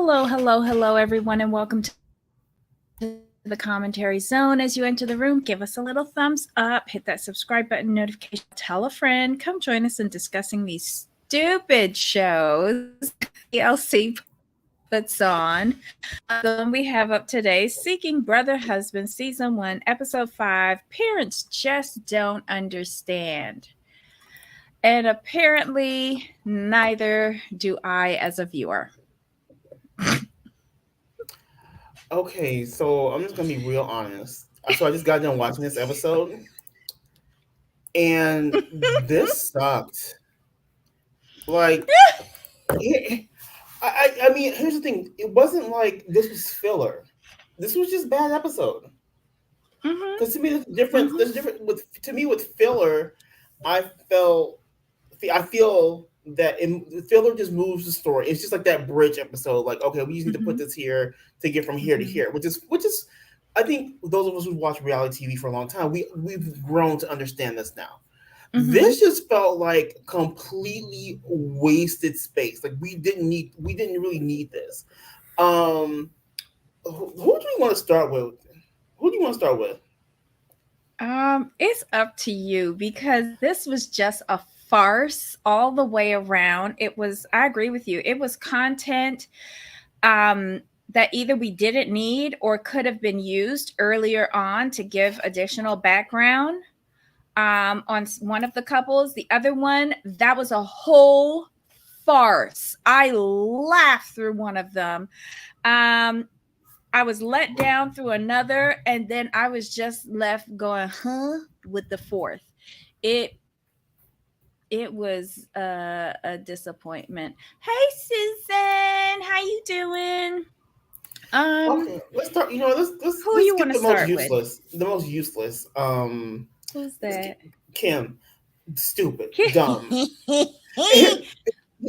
Hello, everyone, and welcome to the commentary zone. As you enter the room, give us a little thumbs up, hit that subscribe button, notification, tell a friend. Come join us in discussing these stupid shows TLC puts on. The one we have up today, Seeking Brother Husband, Season 1, Episode 5, Parents Just Don't Understand. And apparently, neither do I as a viewer. Okay, so I'm just gonna be real honest. So I just got done watching this episode, and this sucked. Like, I mean, here's the thing. It wasn't like this was filler. This was just bad episode. Mm-hmm. Because to me, there's a difference. Mm-hmm. There's a difference with filler. I felt, I feel that the filler just moves the story. It's just like that bridge episode. Like, okay, we just need to put Mm-hmm. this here to get from here to Mm-hmm. here, which is, I think those of us who watch reality TV for a long time, we've grown to understand this now. Mm-hmm. This just felt like completely wasted space. Like we didn't really need this. Um, who do you want to start with? Who do you want to start with? It's up to you because this was just a farce all the way around. I agree with you. It was content that either we didn't need or could have been used earlier on to give additional background on one of the couples. The other one, that was a whole farce. I laughed through one of them. Um, I was let down through another, and then I was just left going, huh, with the fourth. It it was a disappointment. Hey, Susan, how you doing? Um, Okay, let's start. You know, who let's you skip want to the most start with? useless. The most useless. Who's Let's get that? Kim. Stupid, dumb.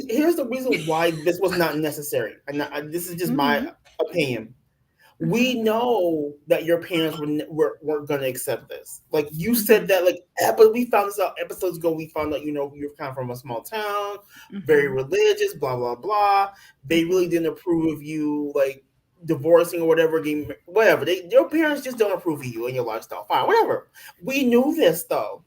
Here's the reason why this was not necessary. And this is just my Mm-hmm. opinion. Mm-hmm. We know that your parents weren't going to accept this. Like you Mm-hmm. said that, like, but we found this out episodes ago. We found out, you know, you're kind of from a small town, very Mm-hmm. religious, blah blah blah. They really Mm-hmm. didn't approve of you, like divorcing or whatever, whatever. Your parents just don't approve of you and your lifestyle. Fine, whatever. We knew this though,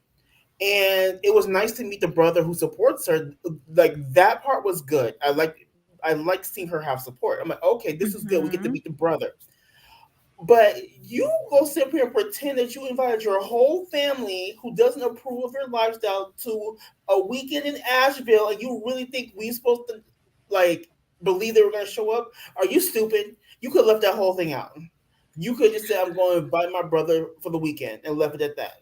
and it was nice to meet the brother who supports her. Like that part was good. I like seeing her have support. I'm like, okay, this is good. We get to Mm-hmm. meet the brother. But you go sit up here and pretend that you invited your whole family who doesn't approve of your lifestyle to a weekend in Asheville, and you really think we supposed to like believe they were going to show up? Are you stupid? You could have left that whole thing out. You could just say, "I'm going to invite my brother for the weekend," and left it at that.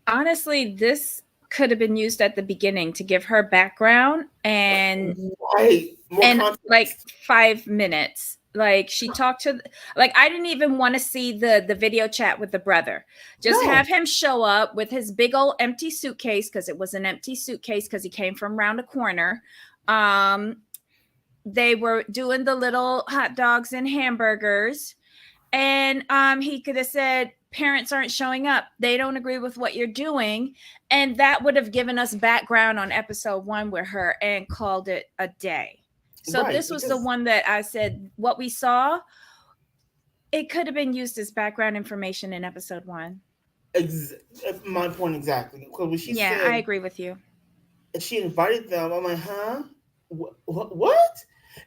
Honestly, this could have been used at the beginning to give her background Right, more and like context. 5 minutes. Like she talked to, like I didn't even want to see the video chat with the brother. Just No, have him show up with his big old empty suitcase because it was an empty suitcase because he came from around a corner. Um, they were doing the little hot dogs and hamburgers, and he could have said parents aren't showing up, they don't agree with what you're doing, and that would have given us background on episode 1 with her and called it a day. So right, this was the because one that I said what we saw, it could have been used as background information in episode 1. ex- my point exactly. Because when she Yeah, I said agree with you. she invited them, I'm like, huh? What?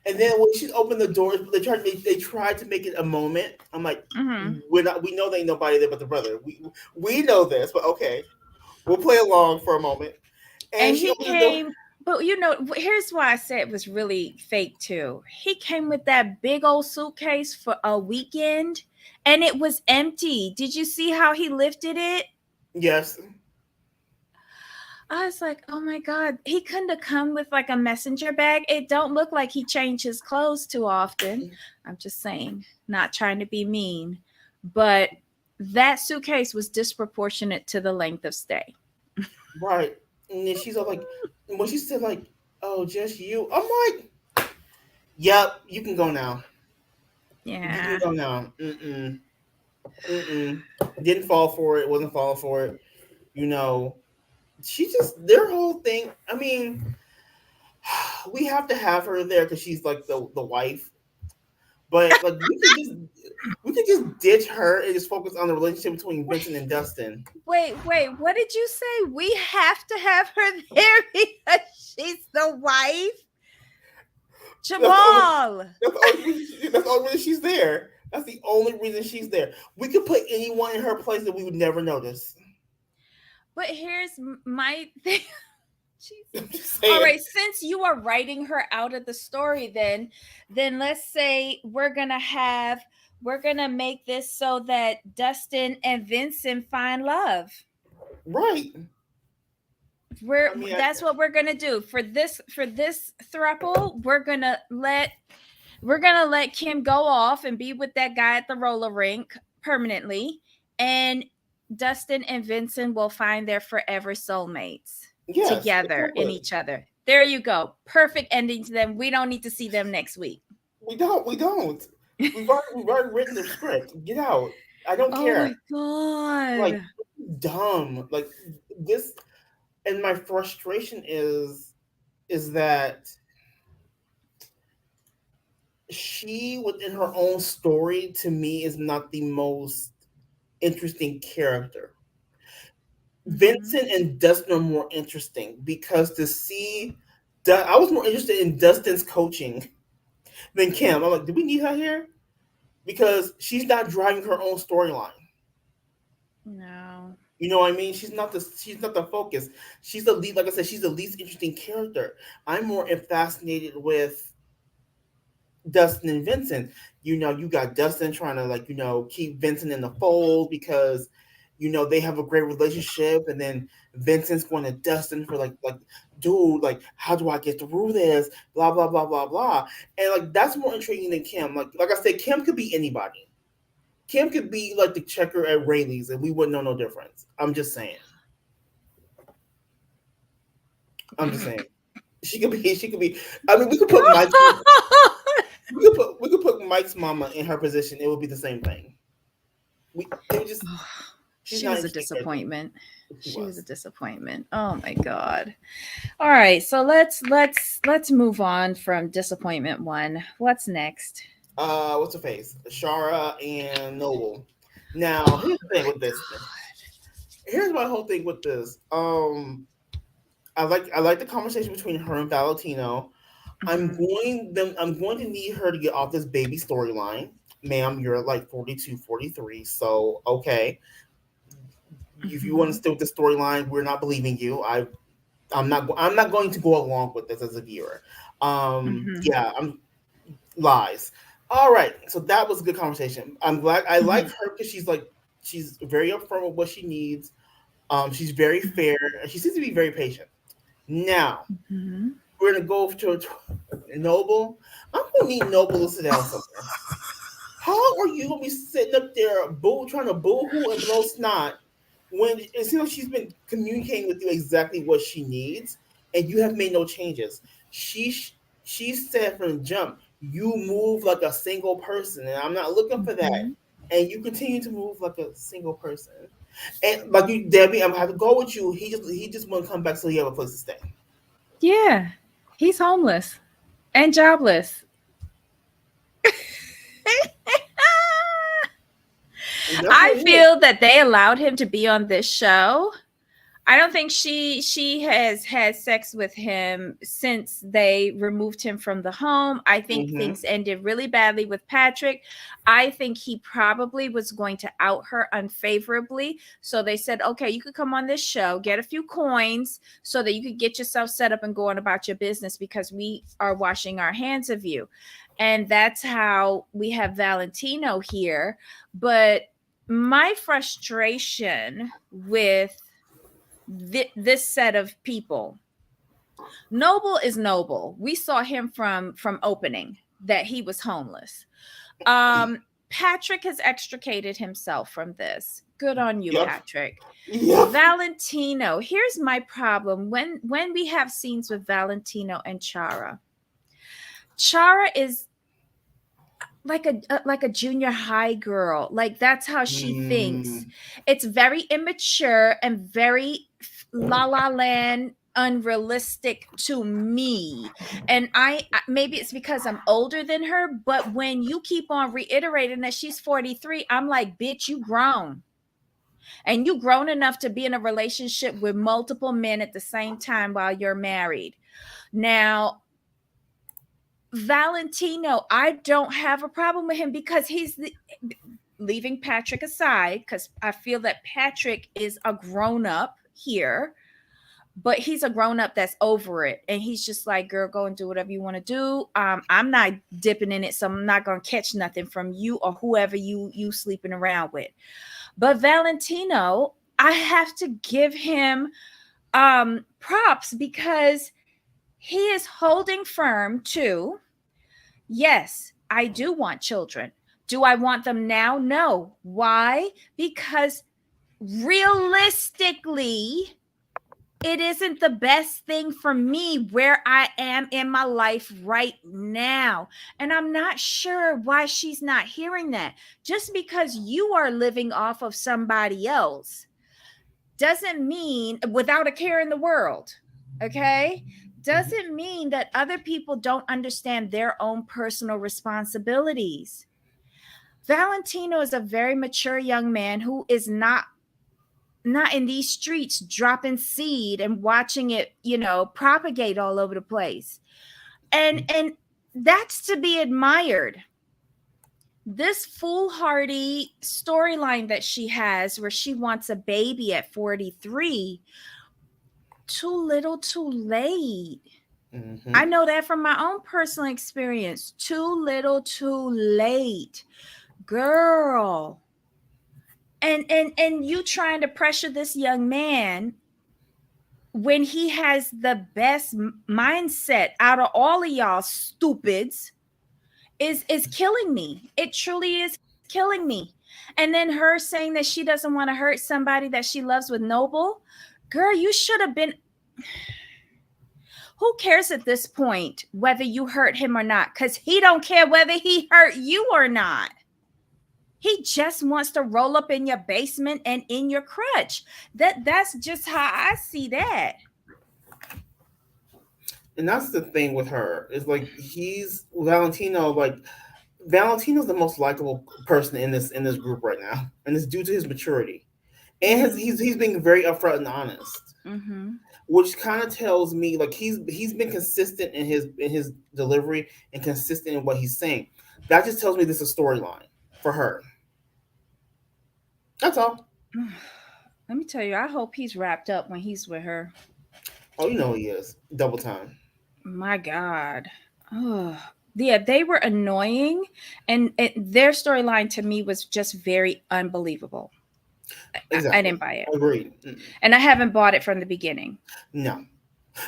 And then when she opened the doors, they tried to make it a moment. I'm like, Hmm. we're not. We know there ain't nobody there but the brother. We know this, but okay, we'll play along for a moment. And And she he opened the door. came, but here's why I said it was really fake too. He came with that big old suitcase for a weekend and it was empty. Did you see how he lifted it? Yes, I was like, oh my God, he couldn't have come with like a messenger bag. It don't look like he changed his clothes too often. I'm just saying, not trying to be mean, but that suitcase was disproportionate to the length of stay. right. And then she's all like, when she said like, "Oh, just you," I'm like, "Yep, you can go now. You can Yeah. go now." Mm-mm, mm-mm. Didn't fall for it. Wasn't falling for it. You know, she just their whole thing. I mean, we have to have her there because she's like the wife. But like we could just ditch her and just focus on the relationship between Vincent and Dustin. Wait, what did you say? We have to have her there because she's the wife? That's the only, Jamal. that's the only reason she's there. That's the only reason she's there. We could put anyone in her place that we would never notice. But here's my thing. I'm just All saying. right, since you are writing her out of the story, then let's say we're gonna make this so that Dustin and Vincent find love. Right. We're I mean, that's what we're gonna do for this throuple. We're gonna let Kim go off and be with that guy at the roller rink permanently, and Dustin and Vincent will find their forever soulmates yes, together in exactly. each other. There you go. Perfect ending to them. We don't need to see them next week. We don't. We don't. We've already written the script. Get out. I don't Oh care. my Like god. dumb. Like this, and my frustration is that she within her own story to me is not the most interesting character. Mhm. Vincent and Dustin are more interesting because to see I was more interested in Dustin's coaching than Kim. I'm like, do we need her here? Because she's not driving her own storyline. No. You know what I mean? She's not the focus. She's the lead, like I said, she's the least interesting character. I'm more fascinated with Dustin and Vincent. You got Dustin trying to keep Vincent in the fold because they have a great relationship, and then Vincent's going to Dustin for dude, how do I get through this? Blah blah blah blah blah. And that's more intriguing than Kim. Like I said, Kim could be anybody. Kim could be like the checker at Rayleigh's, and we wouldn't know no difference. I'm just saying. I'm just saying. She could be. She could be. I mean, we could put Mike. We could put Mike's mama in her position. It would be the same thing. It would just. She's She not was a interesting character. disappointment. She She was a was. disappointment. Oh my god. All right, so let's move on from disappointment one. What's next? What's her face? Shara and Noble. Now, here's the thing with this. Here's my whole thing with this. I like the conversation between her and Valentino. Mhm. I'm going to need her to get off this baby storyline. Ma'am, you're like 42, 43, so okay. If you want to Mhm. stick with the storyline, we're not believing you. I'm not going to go along with this as a viewer. Mhm. Yeah, I'm lies. All right, so that was a good conversation. I'm glad I like Mhm. her because she's very upfront with what she needs. She's very fair. She seems to be very patient. Now Mhm. we're gonna go to Noble. I'm gonna need Noble to sit down somewhere. How are you gonna be sitting up there trying to boo-hoo and blow snot when it seems like she's been communicating with you exactly what she needs and you have made no changes? She said from the jump, you move like a single person, and I'm not looking for that. Mhm. And you continue to move like a single person. And like you, Debbie, I'm gonna have to go with you. He just want to come back so he have a place to stay. Yeah. He's homeless and jobless. And that's I what it is. feel that they allowed him to be on this show. I don't think she has had sex with him since they removed him from the home. I think Mm-hmm. things ended really badly with Patrick. I think he probably was going to out her unfavorably. So they said, okay, you could come on this show, get a few coins so that you could get yourself set up and go on about your business because we are washing our hands of you. And that's how we have Valentino here. But my frustration with this set of people. Noble is Noble. We saw him from opening that he was homeless. Patrick has extricated himself from this. Good on you, Yep. Patrick. Yep. Valentino, here's my problem. When we have scenes with Valentino and Chara, Chara is like a junior high girl. Like that's how she thinks. Mm, It's very immature and very la la land unrealistic to me. And maybe it's because I'm older than her, but when you keep on reiterating that she's 43, I'm like, bitch, you grown. And you grown enough to be in a relationship with multiple men at the same time while you're married. Now, Valentino, I don't have a problem with him because leaving Patrick aside, because I feel that Patrick is a grown up here, but he's a grown up that's over it. And he's just like, girl, go and do whatever you want to do. I'm not dipping in it, so I'm not going to catch nothing from you or whoever you sleeping around with. But Valentino, I have to give him props because he is holding firm to, yes, I do want children. Do I want them now? No. Why? Because realistically, it isn't the best thing for me where I am in my life right now. And I'm not sure why she's not hearing that. Just because you are living off of somebody else doesn't mean, without a care in the world, okay, doesn't mean that other people don't understand their own personal responsibilities. Valentino is a very mature young man who is not in these streets dropping seed and watching it, propagate all over the place. And that's to be admired. This foolhardy storyline that she has where she wants a baby at 43, too little, too late. Mm-hmm. I know that from my own personal experience. Too little, too late. Girl. And you trying to pressure this young man when he has the best mindset out of all of y'all stupids is killing me. It truly is killing me. And then her saying that she doesn't want to hurt somebody that she loves with Noble. Girl, you should have been. Who cares at this point whether you hurt him or not? Because he don't care whether he hurt you or not. He just wants to roll up in your basement and in your crutch. That's just how I see that. And that's the thing with her. Is like Valentino. Like Valentino's the most likable person in this group right now, and it's due to his maturity, and he's being very upfront and honest, which kind of tells me like he's been consistent in his delivery and consistent in what he's saying. That just tells me this is a storyline for her. That's all. Let me tell you, I hope he's wrapped up when he's with her. Oh, you know he is. Double time. My God. Oh, yeah, they were annoying. And their storyline to me was just very unbelievable. Exactly. I didn't buy it. Agreed. And I haven't bought it from the beginning. No,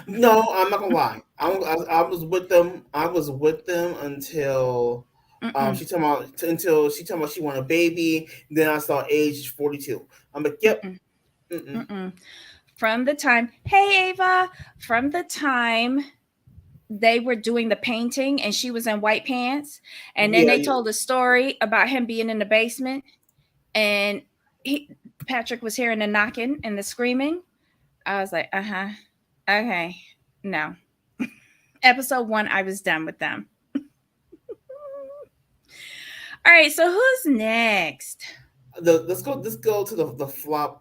I'm not gonna lie. I was with them. I was with them until she talking about she want a baby. Then I saw age 42. I'm like, yep. From the time, hey Ava, from the time they were doing the painting and she was in white pants, and then they told a story about him being in the basement, and Patrick was hearing the knocking and the screaming. I was like, okay, no. Episode 1, I was done with them. All right, so who's next? Let's go to the flop.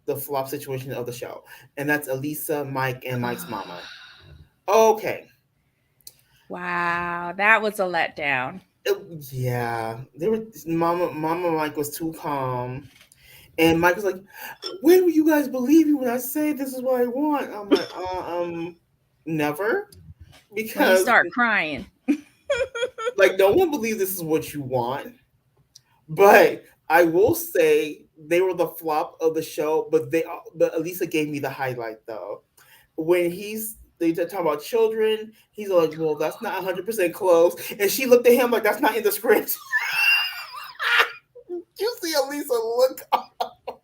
The flop situation of the show, and that's Elisa, Mike, and Mike's mama. Okay. Wow, that was a letdown. Mama Mike was too calm, and Mike was like, "When will you guys believe me when I say this is what I want?" I'm like, never, because when you start crying. Like, no one believes this is what you want, but I will say they were the flop of the show. But Elisa gave me the highlight though. When they talk about children, he's like, "Well, that's not 100% close," and she looked at him like, "That's not in the script." You see Elisa look up.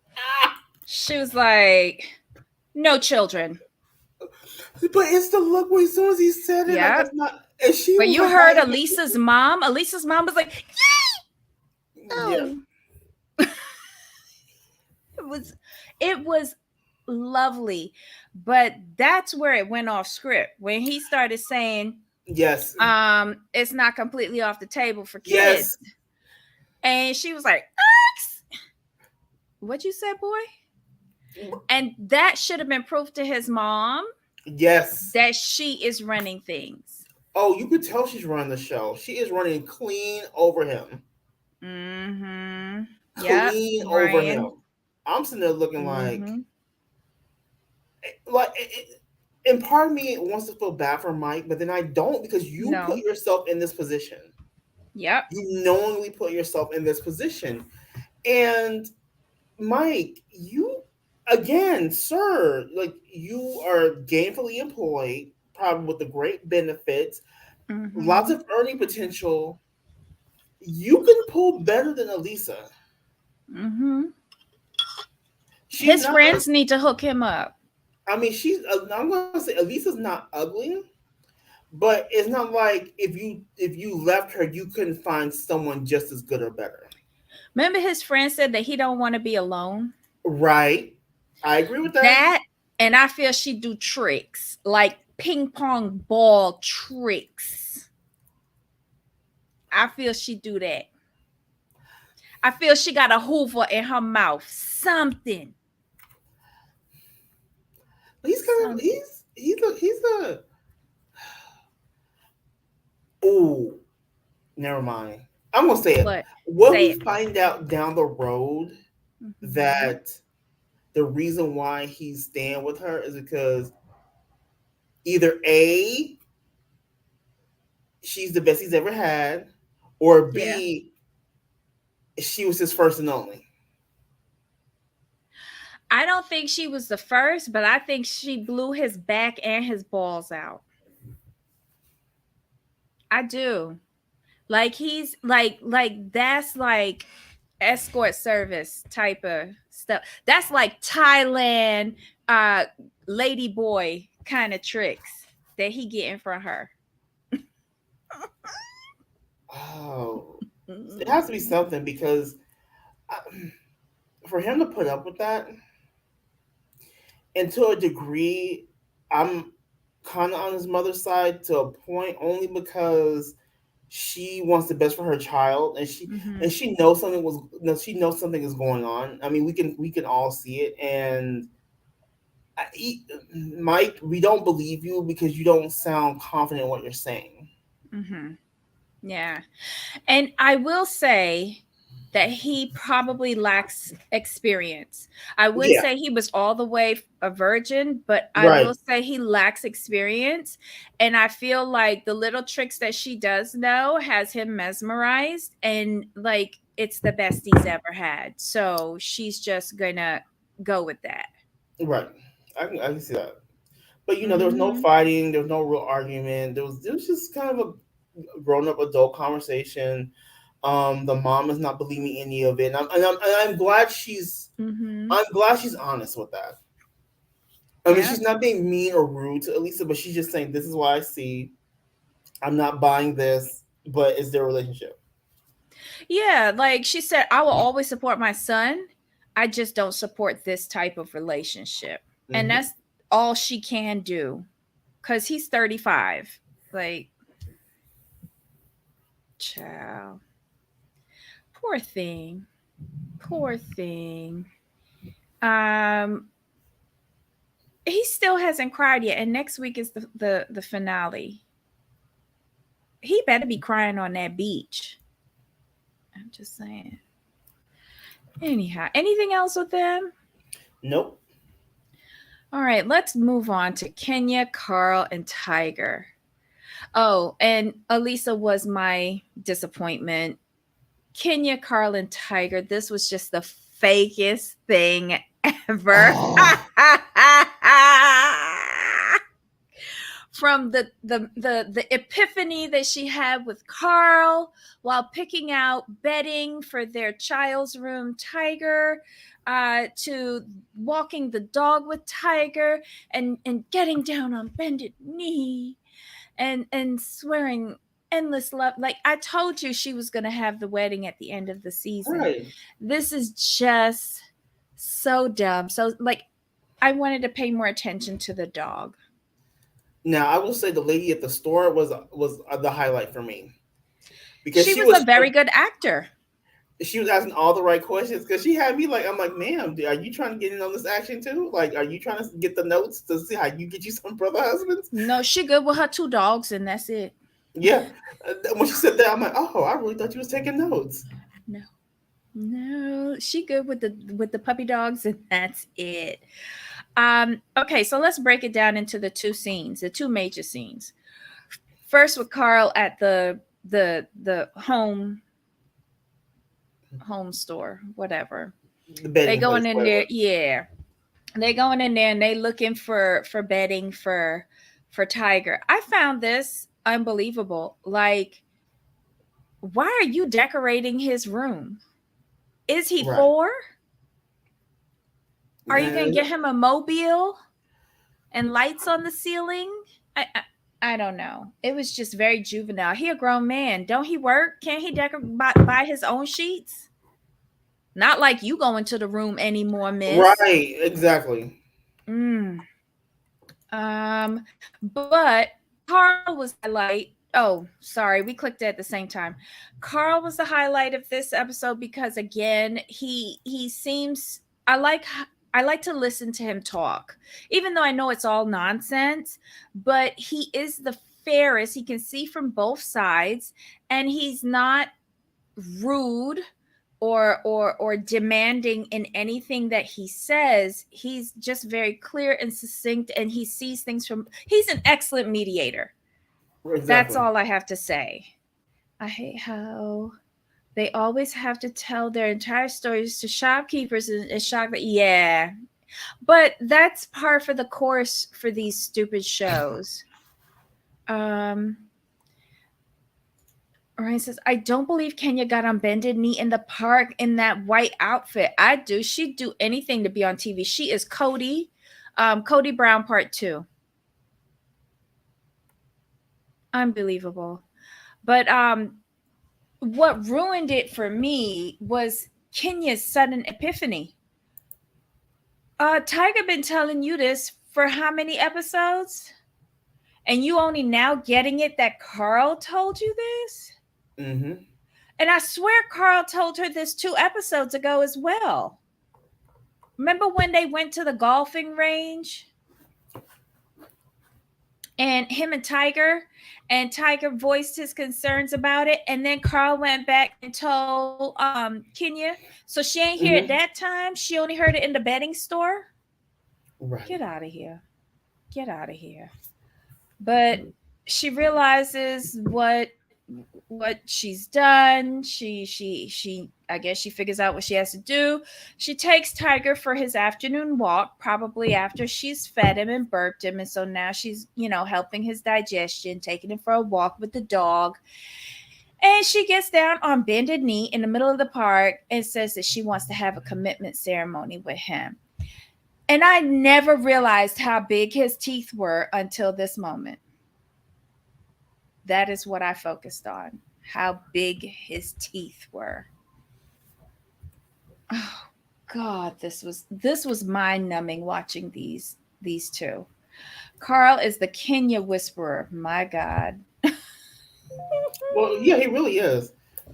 She was like, "No children." But it's the look when as soon as he said it, like, that's not. And she. But you heard Elisa's mom. Elisa's mom was like, "Yay!" Oh. Yeah. It was lovely. But that's where it went off script when he started saying, Yes. it's not completely off the table for kids. Yes. And she was like, what you said, boy? And that should have been proof to his mom Yes. that she is running things. Oh, you could tell she's running the show. She is running clean over him. Mm-hmm. Yep. Clean over Brian. him. I'm sitting there looking Mm-hmm. like and part of me wants to feel bad for Mike, but then I don't because you put No. yourself in this position. Yep. You knowingly put yourself in this position. And Mike, you again, sir, like you are gainfully employed, probably with the great benefits, lots Mm-hmm. of earning potential. You can pull better than Elisa. Mm-hmm. She's His not. friends need to hook him up. I mean, she's. I'm gonna say Elisa's not ugly, but it's not like if you left her, you couldn't find someone just as good or better. Remember his friend said that he don't want to be alone? Right. I agree with that. That, and I feel she do tricks, like ping pong ball tricks. I feel she do that. I feel she got a hoover in her mouth. Something. He's kind of Something. he's a oh, never mind. I'm gonna say it. What? What Say we it. find out down the road Mm-hmm. that the reason why he's staying with her is because either A, she's the best he's ever had, or Yeah. B, she was his first and only. I don't think she was the first, but I think she blew his back and his balls out. I do. Like he's like that's like escort service type of stuff. That's like Thailand lady boy kind of tricks that he getting from her. Oh, it has to be something because I, for him to put up with that, and to a degree, I'm kind of on his mother's side to a point only because she wants the best for her child and she Mm-hmm. and she knows something was no, she knows something is going on. I mean, we can all see it. And Mike, we don't believe you because you don't sound confident in what you're saying. Mm-hmm. Yeah. And I will say that he probably lacks experience. I wouldn't Yeah, say he was all the way a virgin, but I right, will say he lacks experience. And I feel like the little tricks that she does know has him mesmerized and like it's the best he's ever had. So she's just gonna go with that. right. I can see that. But there was no Mm-hmm. fighting, there was no real argument. There was just kind of a grown up adult conversation. The mom is not believing any of it, and I'm glad Mm-hmm. she's honest with that. I mean, Yeah. she's not being mean or rude to Elisa, but she's just saying, "This is what I see. I'm not buying this, but it's their relationship." Yeah, like she said, I will always support my son. I just don't support this type of relationship. And Hmm. that's all she can do because he's 35. Like, child. Poor thing. Poor thing. Um, he still hasn't cried yet. And next week is the finale. He better be crying on that beach. I'm just saying. Anyhow, anything else with them? Nope. All right, let's move on to Kenya, Carl, and Tiger. Oh, and Elisa was my disappointment. Kenya, Carl, and Tiger, this was just the fakest thing ever. Oh, From the epiphany that she had with Carl while picking out bedding for their child's room, Tiger, to walking the dog with Tiger and getting down on bended knee and swearing endless love. Like I told you she was going to have the wedding at the end of the season. right. This is just so dumb. So like I wanted to pay more attention to the dog. Now, I will say the lady at the store was the highlight for me because She was a very good actor. she was asking all the right questions because she had me like, I'm like, ma'am, are you trying to get in on this action too? Like, are you trying to get the notes to see how you get you some brother husbands? No, she good with her two dogs, and that's it. Yeah. When she said that, I'm like, oh, I really thought you was taking notes. No, no, she good with the puppy dogs, and that's it. Okay, so let's break it down into the two scenes, the two major scenes. First with Carl at the home store, whatever. The They bedding place, going in there, whatever. yeah. They going in there and they looking for bedding for Tiger. I found this unbelievable. Like, why are you decorating his room? Is he Right. four? Are you gonna And get him a mobile and lights on the ceiling? I don't know. It was just very juvenile. He a grown man. Don't he work? Can't he buy his own sheets? Not like you go into the room anymore, miss. right, exactly. Mm. But Carl was the highlight. Oh, sorry, we clicked it at the same time. Carl was the highlight of this episode because again, he seems I like to listen to him talk, even though I know it's all nonsense, but he is the fairest. He can see from both sides, and he's not rude or demanding in anything that he says. He's just very clear and succinct, and he sees things from he's an excellent mediator. That's Exactly. all I have to say. I hate how they always have to tell their entire stories to shopkeepers and shock that, yeah, but that's par for the course for these stupid shows. um Ryan says, I don't believe Kenya got on bended knee in the park in that white outfit. I do. She'd do anything to be on TV. She is Cody. Cody Brown part 2. Unbelievable. But what ruined it for me was Kenya's sudden epiphany. Tiger been telling you this for how many episodes? And you only now getting it that Carl told you this? Mm-hmm. And I swear Carl told her this 2 episodes ago as well. Remember when they went to the golfing range? And him and Tiger voiced his concerns about it. And then Carl went back and told Kenya. So she ain't here at Mm-hmm. that time. She only heard it in the bedding store. Right. Get out of here. Get out of here. But she realizes what she's done. She I guess she figures out what she has to do. She takes Tiger for his afternoon walk, probably after she's fed him and burped him, and so now she's, helping his digestion, taking him for a walk with the dog. And she gets down on bended knee in the middle of the park and says that she wants to have a commitment ceremony with him. And I never realized how big his teeth were until this moment. That is what I focused on. How big his teeth were. Oh God, this was mind-numbing watching these two. Carl is the Kenya whisperer. My God. Well, yeah, he really is.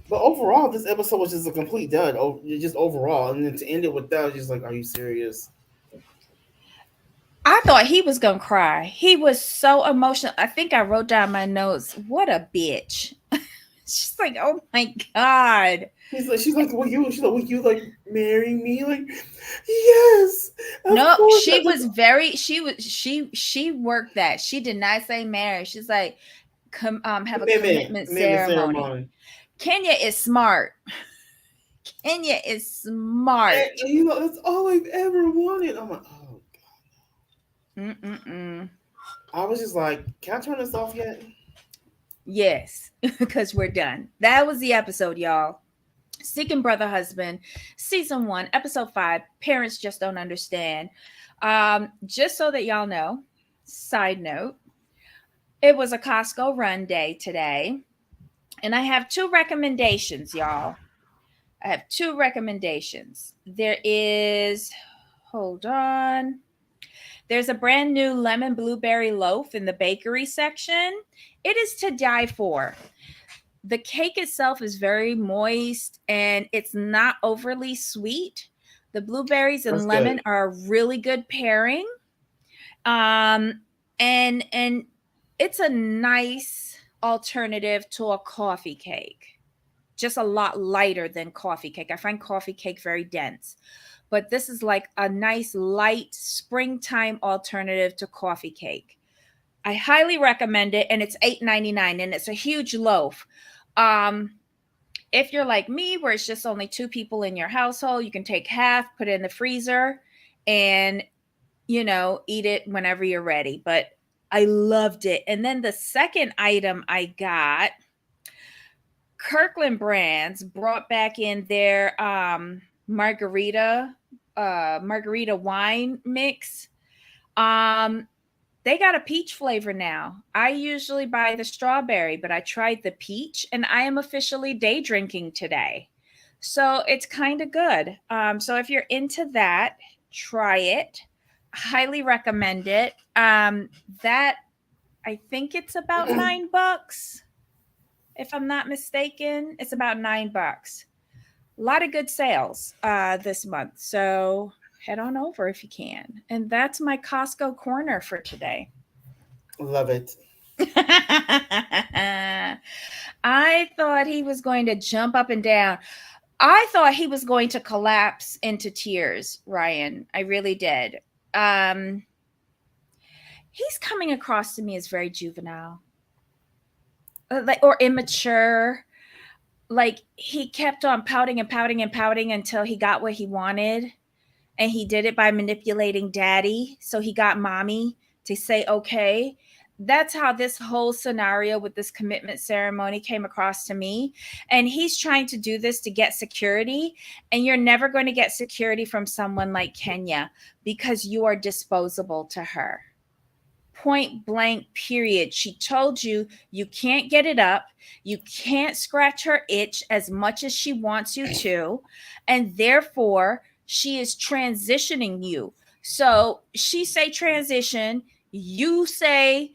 But overall, this episode was just a complete dud. Just overall, and then to end it with that, I was just like, are you serious? I thought he was gonna cry. He was so emotional. I think I wrote down my notes. What a bitch. She's like, oh my God. She's like, will you like marry me? Like, yes, of No, course. she was very she worked that. She did not say marriage. She's like, have a commitment ceremony. Kenya is smart. Kenya is smart. And, that's all I've ever wanted. I'm like, oh God. Mm-mm-mm. I was just like, can I turn this off yet? Yes, because we're done. That was the episode, y'all. Seeking Brother Husband, season 1, episode 5. Parents just don't understand. Just so that y'all know, side note, it was a Costco run day today. And I have 2 recommendations, y'all. I have 2 recommendations. There is, hold on. There's a brand new lemon blueberry loaf in the bakery section. It is to die for. The cake itself is very moist and it's not overly sweet. The blueberries That's and lemon good. are a really good pairing. Um, and it's a nice alternative to a coffee cake. Just a lot lighter than coffee cake. I find coffee cake very dense, but this is like a nice light springtime alternative to coffee cake. I highly recommend it, and it's $8.99, and it's a huge loaf. Um, if you're like me, where it's just only two people in your household, you can take half, put it in the freezer, and eat it whenever you're ready. But I loved it. And then the second item I got, Kirkland Brands brought back in their margarita wine mix. Um, they got a peach flavor now. I usually buy the strawberry, but I tried the peach and I am officially day drinking today. So it's kind of good. So if you're into that, try it. Highly recommend it. That I think it's about $9, if I'm not mistaken. It's about $9. A lot of good sales this month. So head on over if you can. And that's my Costco corner for today. Love it. I thought he was going to jump up and down. I thought he was going to collapse into tears, Ryan. I really did. Um, he's coming across to me as very juvenile, like or immature. Like he kept on pouting and pouting and pouting until he got what he wanted, and he did it by manipulating daddy. So he got mommy to say okay. That's how this whole scenario with this commitment ceremony came across to me. And he's trying to do this to get security. And you're never going to get security from someone like Kenya because you are disposable to her. Point blank, period. She told you you can't get it up. You can't scratch her itch as much as she wants you to. And therefore, she is transitioning you. So she say transition, you say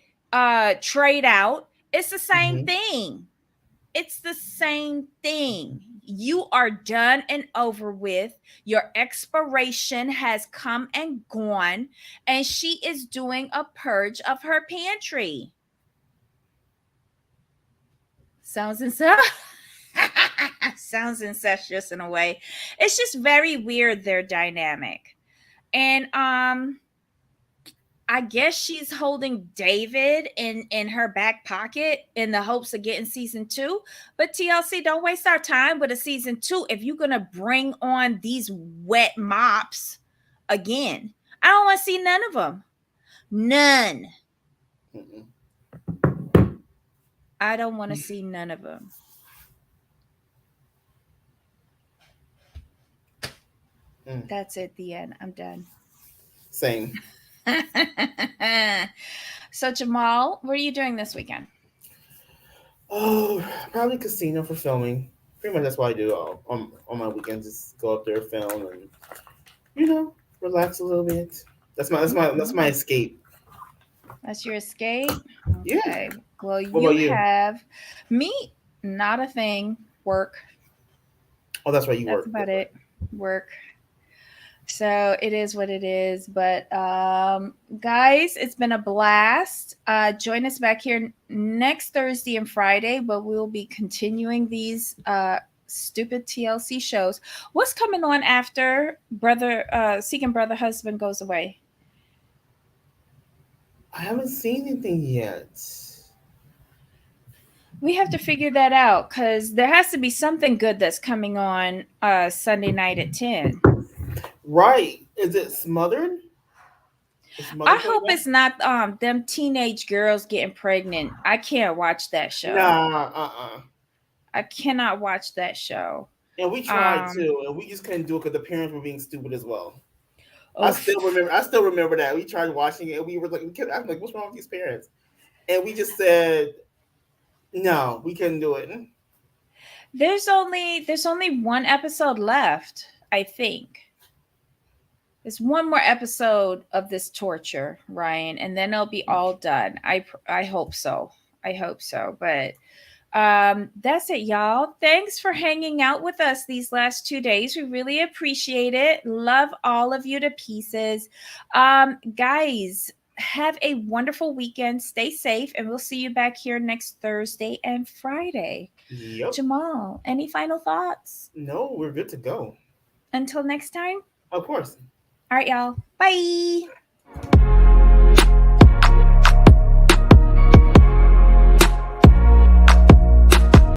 trade out. It's the same Hmm. thing. It's the same thing. You are done and over with. Your expiration has come and gone, and she is doing a purge of her pantry. Sounds sounds incestuous in a way. It's just very weird their dynamic. And I guess she's holding David in her back pocket in the hopes of getting season 2. But TLC, don't waste our time with a season 2 if you're gonna bring on these wet mops again. I don't want to see none of them. None. Mm-mm. I don't want to see none of them. Mm. That's it. The end. I'm done. Same. So Jamal, what are you doing this weekend? Oh, probably casino for filming. Pretty much that's what I do on my weekends. Just go up there, film, and you know, relax a little bit. That's my Mhm. escape. That's your escape? Yeah. Okay. Well, What you about you? have me, not a thing. Work. Oh, that's right. You That's work. about That's right. it. Work. So it is what it is. But guys, it's been a blast. Join us back here next Thursday and Friday, but we'll be continuing these stupid TLC shows. What's coming on after Brother Seeking Brother Husband goes away? I haven't seen anything yet. We have to figure that out because there has to be something good that's coming on Sunday night at 10. Right? Is it Smothered? Is I Smothered coming hope back? it's not them teenage girls getting pregnant. I can't watch that show. Nah. I cannot watch that show. And we tried Um too, and we just couldn't do it because the parents were being stupid as well. I oof. still remember. I still remember that we tried watching it, and we were like, I'm like, what's wrong with these parents? And we just said, no, we couldn't do it. There's only one episode left, I think. There's one more episode of this torture, Ryan, and then it'll be all done. I hope so. I hope so. But that's it, y'all. Thanks for hanging out with us these last 2 days. We really appreciate it. Love all of you to pieces. Guys, have a wonderful weekend. Stay safe, and we'll see you back here next Thursday and Friday. Yep. Jamal, any final thoughts? No, we're good to go. Until next time. Of course. All right, y'all. Bye.